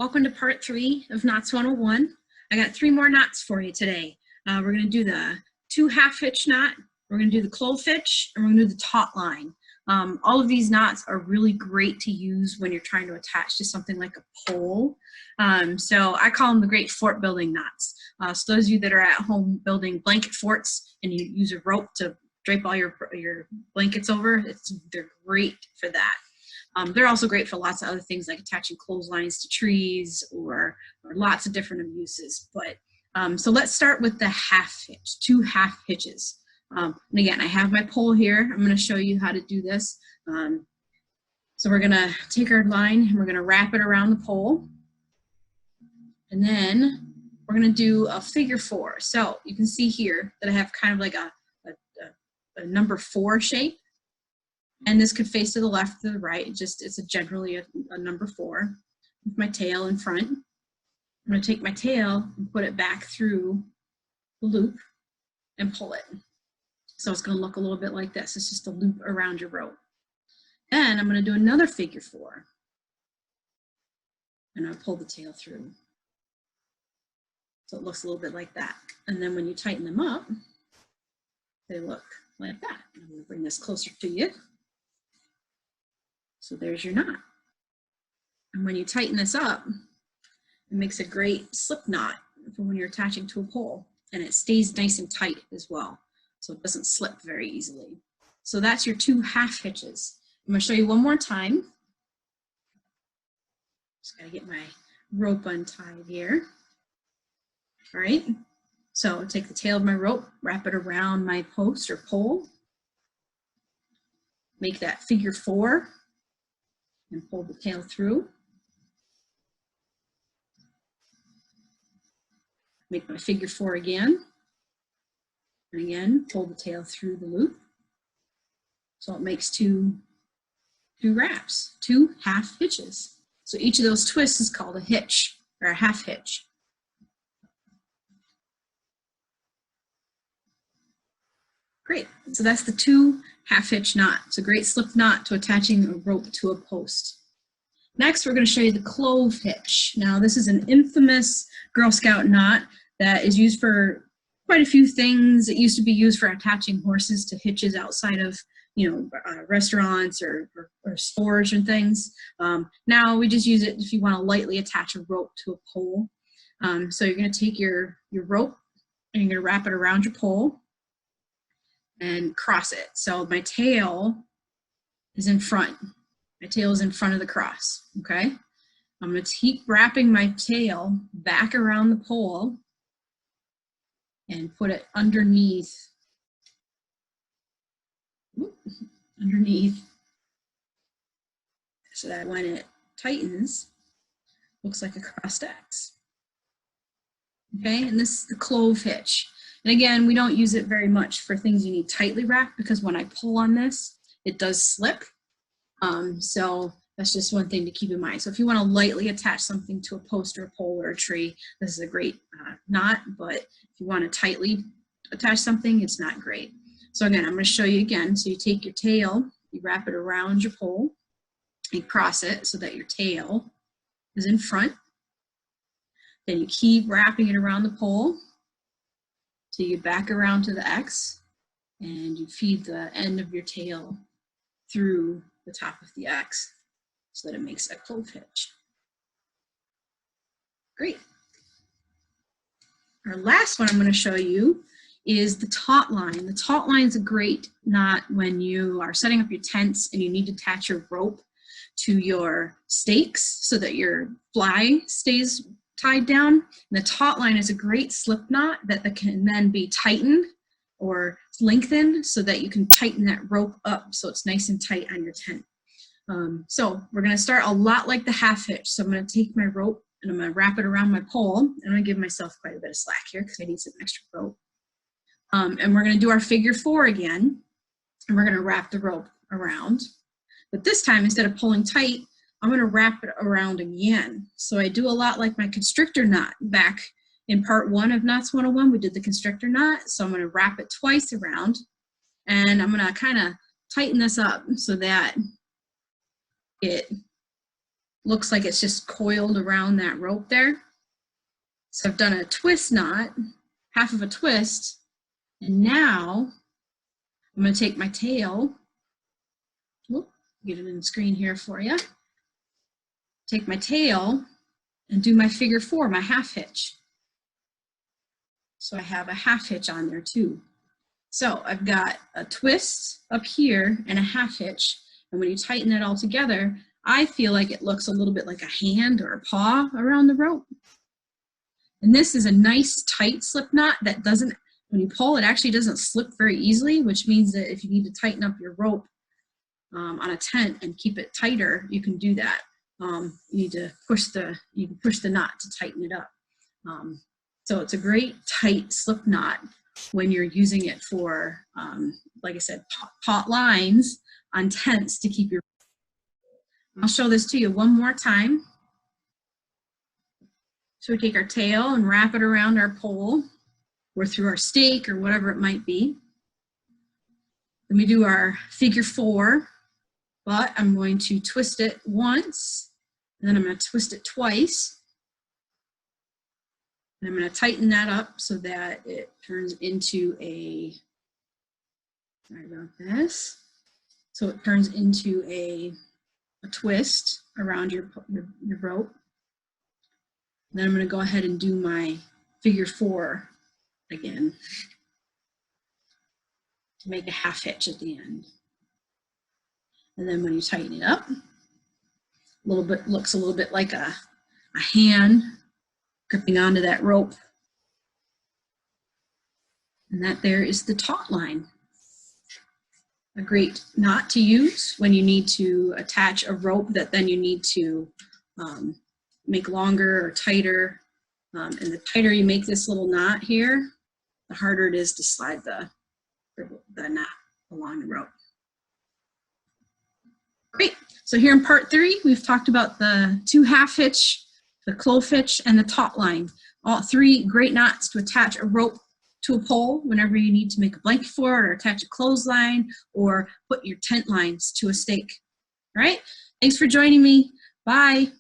Welcome to part 3 of Knots 101. I got 3 more knots for you today. We're going to do the 2 half hitch knot, we're going to do the clove hitch, and we're going to do the taut line. All of these knots are really great to use when you're trying to attach to something like a pole. So I call them the great fort building knots. So those of you that are at home building blanket forts and you use a rope to drape all your blankets over, they're great for that. They're also great for lots of other things like attaching clotheslines to trees or lots of different uses. But so let's start with the half hitch, 2 half hitches. And again, I have my pole here. I'm going to show you how to do this. So we're going to take our line and we're going to wrap it around the pole. And then we're going to do a figure 4. So you can see here that I have kind of like a number 4 shape. And this could face to the left or the right. It's generally a number 4 with my tail in front. I'm going to take my tail and put it back through the loop and pull it. So it's going to look a little bit like this. It's just a loop around your rope. Then I'm going to do another figure 4. And I'll pull the tail through. So it looks a little bit like that. And then when you tighten them up, they look like that. I'm going to bring this closer to you. So there's your knot. And when you tighten this up, it makes a great slip knot for when you're attaching to a pole. And it stays nice and tight as well. So it doesn't slip very easily. So that's your 2 half hitches. I'm going to show you one more time. Just got to get my rope untied here. All right. So I'll take the tail of my rope, wrap it around my post or pole. Make that figure 4. And pull the tail through. Make my figure 4 again. And again, pull the tail through the loop. So it makes two wraps, 2 half hitches. So each of those twists is called a hitch or a half hitch. Great, so that's the 2 half hitch knot. It's a great slip knot to attaching a rope to a post. Next, we're going to show you the clove hitch. Now, this is an infamous Girl Scout knot that is used for quite a few things. It used to be used for attaching horses to hitches outside of, restaurants or stores and things. Now we just use it if you want to lightly attach a rope to a pole. So you're going to take your rope and you're going to wrap it around your pole and cross it. So my tail is in front. My tail is in front of the cross, okay? I'm going to keep wrapping my tail back around the pole and put it underneath, so that when it tightens, looks like a crossed X. Okay, and this is the clove hitch. And again, we don't use it very much for things you need tightly wrapped because when I pull on this, it does slip. So that's just one thing to keep in mind. So if you want to lightly attach something to a post or a pole or a tree, this is a great knot, but if you want to tightly attach something, it's not great. So again, I'm going to show you again. So you take your tail, you wrap it around your pole, you cross it so that your tail is in front. Then you keep wrapping it around the pole till you get back around to the X, and you feed the end of your tail through the top of the X so that it makes a clove hitch. Great. Our last one I'm going to show you is the taut line. The taut line is a great knot when you are setting up your tents and you need to attach your rope to your stakes so that your fly stays tied down. And the taut line is a great slip knot that can then be tightened or lengthened so that you can tighten that rope up so it's nice and tight on your tent. So we're going to start a lot like the half hitch. So I'm going to take my rope and I'm going to wrap it around my pole. And I'm going to give myself quite a bit of slack here because I need some extra rope. And we're going to do our figure 4 again. And we're going to wrap the rope around. But this time, instead of pulling tight, I'm going to wrap it around again. So I do a lot like my constrictor knot back in part 1 of Knots 101. We did the constrictor knot. So I'm going to wrap it twice around. And I'm going to kind of tighten this up so that it looks like it's just coiled around that rope there. So I've done a twist knot, half of a twist, and now I'm going to take my tail, get it in the screen here for you, take my tail and do my figure 4, my half hitch. So I have a half hitch on there too. So I've got a twist up here and a half hitch, and when you tighten it all together, I feel like it looks a little bit like a hand or a paw around the rope. And this is a nice tight slip knot that doesn't, when you pull, it actually doesn't slip very easily, which means that if you need to tighten up your rope on a tent and keep it tighter, you can do that. You need to push the knot to tighten it up. So it's a great tight slip knot when you're using it for, like I said, taut lines on tents to keep your. I'll show this to you one more time. So we take our tail and wrap it around our pole or through our stake or whatever it might be. Then we do our figure 4, but I'm going to twist it once, and then I'm going to twist it twice. And I'm going to tighten that up so that it turns into a, sorry about this. So it turns into a twist around your rope. Then I'm going to go ahead and do my figure 4 again to make a half hitch at the end. And then when you tighten it up, looks a little bit like a hand gripping onto that rope. And that there is the taut line. A great knot to use when you need to attach a rope that then you need to make longer or tighter. And the tighter you make this little knot here, the harder it is to slide the knot along the rope. Great. So here in part 3, we've talked about the 2 half hitch, the clove hitch, and the taut line. All 3 great knots to attach a rope to a pole whenever you need to make a blanket for it or attach a clothesline or put your tent lines to a stake. All right. Thanks for joining me. Bye.